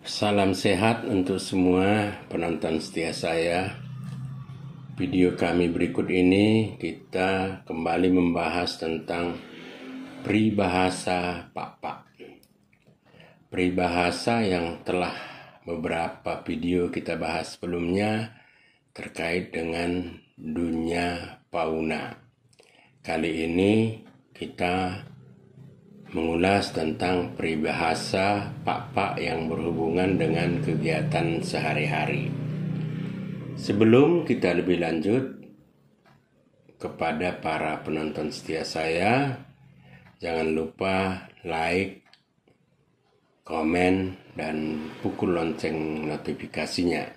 Salam sehat untuk semua penonton setia saya. Video kami berikut ini kita kembali membahas tentang peribahasa Pak. Peribahasa yang telah beberapa video kita bahas sebelumnya terkait dengan dunia fauna. Kali ini kita mengulas tentang peribahasa Pak yang berhubungan dengan kegiatan sehari-hari. Sebelum kita lebih lanjut, kepada para penonton setia saya, jangan lupa like, komen, dan pukul lonceng notifikasinya.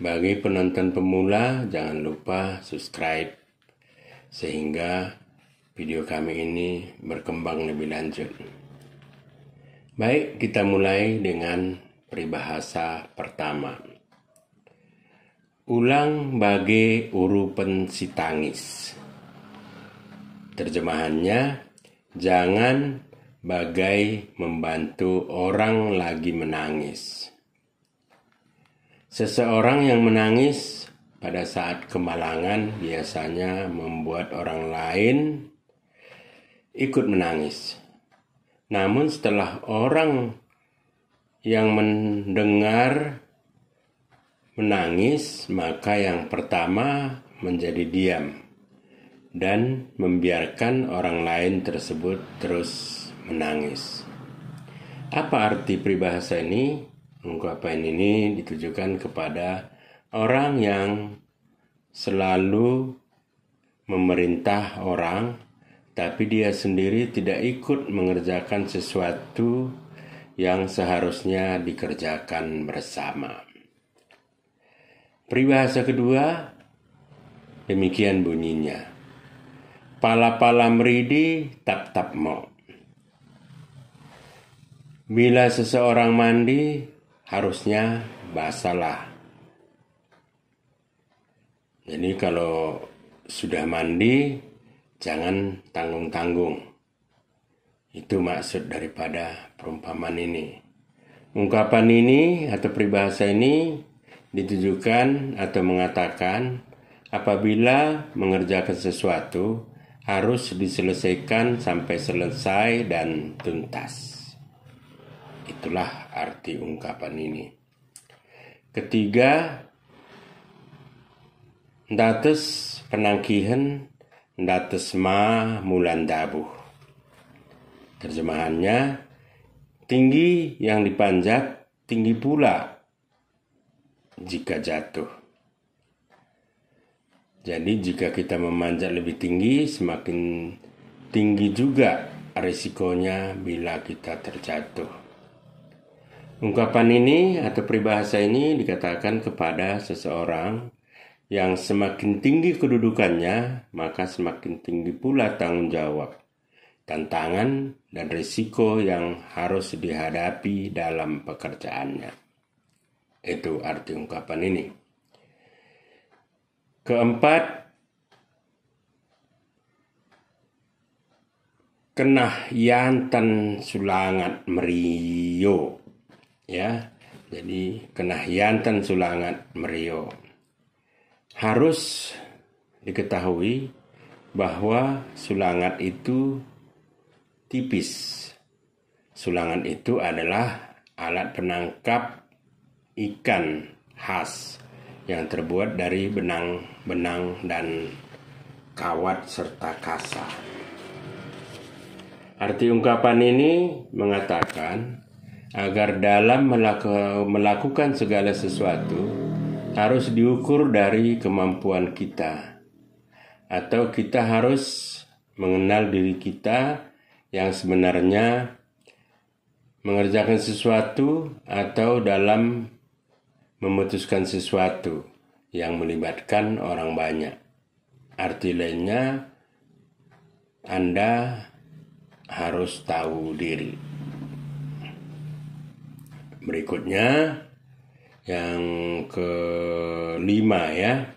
Bagi penonton pemula, jangan lupa subscribe sehingga video kami ini berkembang lebih lanjut. Baik, kita mulai dengan peribahasa pertama. Ulang bagai urupen si tangis. Terjemahannya, jangan bagai membantu orang lagi menangis. Seseorang yang menangis pada saat kemalangan biasanya membuat orang lain ikut menangis. Namun setelah orang yang mendengar menangis, maka yang pertama menjadi diam dan membiarkan orang lain tersebut terus menangis. Apa arti peribahasa ini? Ungkapan ini ditujukan kepada orang yang selalu memerintah orang, tapi dia sendiri tidak ikut mengerjakan sesuatu yang seharusnya dikerjakan bersama. Peribahasa kedua, demikian bunyinya. Pala-pala meridi, tap-tap mo. Bila seseorang mandi, harusnya basalah. Jadi kalau sudah mandi, jangan tanggung-tanggung. Itu maksud daripada perumpamaan ini. Ungkapan ini atau peribahasa ini ditujukan atau mengatakan apabila mengerjakan sesuatu harus diselesaikan sampai selesai dan tuntas. Itulah arti ungkapan ini. Ketiga, ndates penangkihan ndates ma mulan dabuh. Terjemahannya, tinggi yang dipanjat, tinggi pula jika jatuh. Jadi jika kita memanjat lebih tinggi, semakin tinggi juga risikonya bila kita terjatuh. Ungkapan ini atau peribahasa ini dikatakan kepada seseorang yang semakin tinggi kedudukannya, maka semakin tinggi pula tanggung jawab, tantangan, dan risiko yang harus dihadapi dalam pekerjaannya. Itu arti ungkapan ini. Keempat, kenah yantan sulangat merio. Ya, jadi kenah yantan sulangat merio. Harus diketahui bahwa sulangat itu tipis. Sulangat itu adalah alat penangkap ikan khas yang terbuat dari benang-benang dan kawat serta kasa. Arti ungkapan ini mengatakan agar dalam melakukan segala sesuatu harus diukur dari kemampuan kita, atau kita harus mengenal diri kita yang sebenarnya mengerjakan sesuatu atau dalam memutuskan sesuatu yang melibatkan orang banyak. Arti lainnya, Anda harus tahu diri. Berikutnya, yang kelima ya,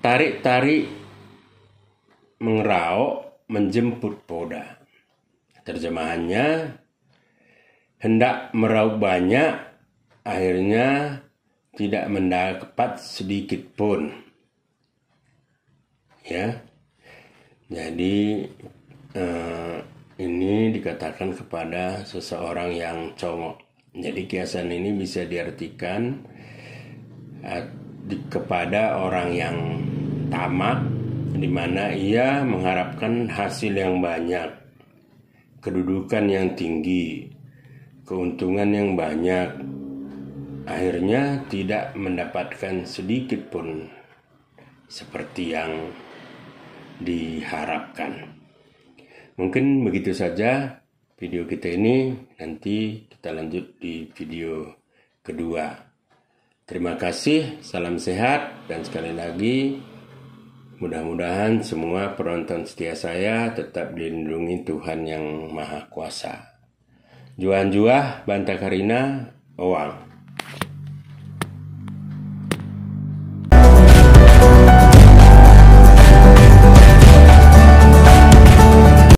tarik-tarik mengerauk menjemput poda. Terjemahannya, hendak meraup banyak akhirnya tidak mendapat sedikit pun. Ya, jadi ini dikatakan kepada seseorang yang congok. Jadi kiasan ini bisa diartikan kepada orang yang tamak, di mana ia mengharapkan hasil yang banyak, kedudukan yang tinggi, keuntungan yang banyak, akhirnya tidak mendapatkan sedikit pun seperti yang diharapkan. Mungkin begitu saja video kita ini, nanti kita lanjut di video kedua. Terima kasih, salam sehat, dan sekali lagi mudah-mudahan semua penonton setia saya tetap dilindungi Tuhan yang Maha Kuasa. Juan Juah, Banta Karina, Owang.